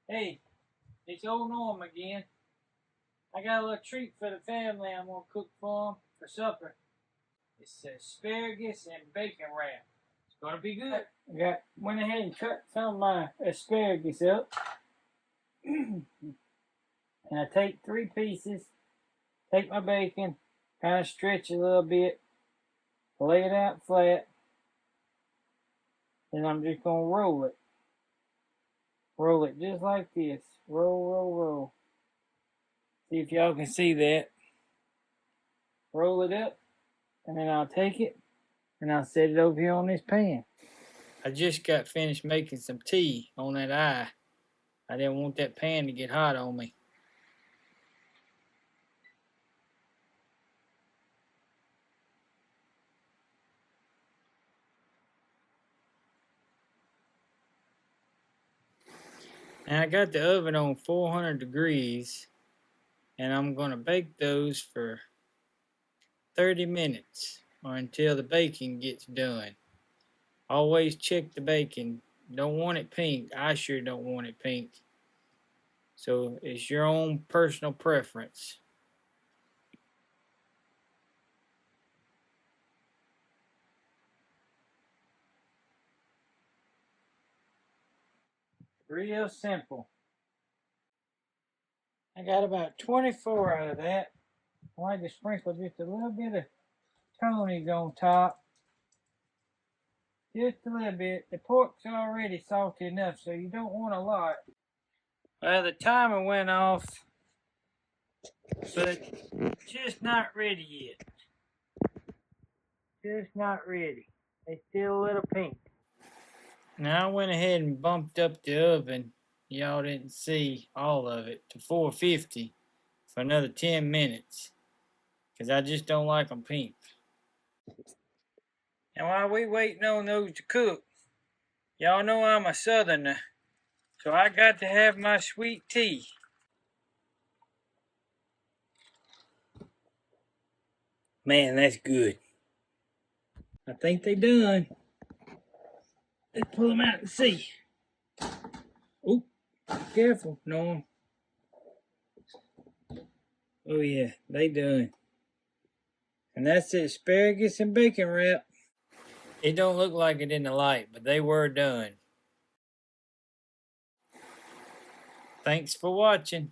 Hey, it's old Norm again. I got a little treat for the family I'm gonna cook for them for supper. It's asparagus and bacon wrap. It's gonna be good. Went ahead and cut some of my asparagus up. And I take 3 pieces, take my bacon, kind of stretch it a little bit, lay it out flat, then I'm just gonna roll it. Roll it just like this. Roll, roll, roll. See if y'all can see that. Roll it up, and then I'll take it and I'll set it over here on this pan. I just got finished making some tea on that eye. I didn't want that pan to get hot on me. And I got the oven on 400 degrees, and I'm going to bake those for 30 minutes or until the baking gets done. Always check the bacon. Don't want it pink. I sure don't want it pink. So it's your own personal preference. Real simple. I got about 24 out of that. I like to sprinkle just a little bit of Tony's on top. Just a little bit. The pork's already salty enough, so you don't want a lot. Well, the timer went off, but just not ready yet. Just not ready. It's still a little pink. Now I went ahead and bumped up the oven. Y'all didn't see all of it to 450 for another 10 minutes. Because I just don't like them pink. And while we waiting on those to cook, y'all know I'm a southerner, so I got to have my sweet tea. Man, that's good. I think they done. Let's pull them out and see. Oh, careful, Norm. Oh yeah, they done. And that's the asparagus and bacon wrap. It don't look like it in the light, but they were done. Thanks for watching.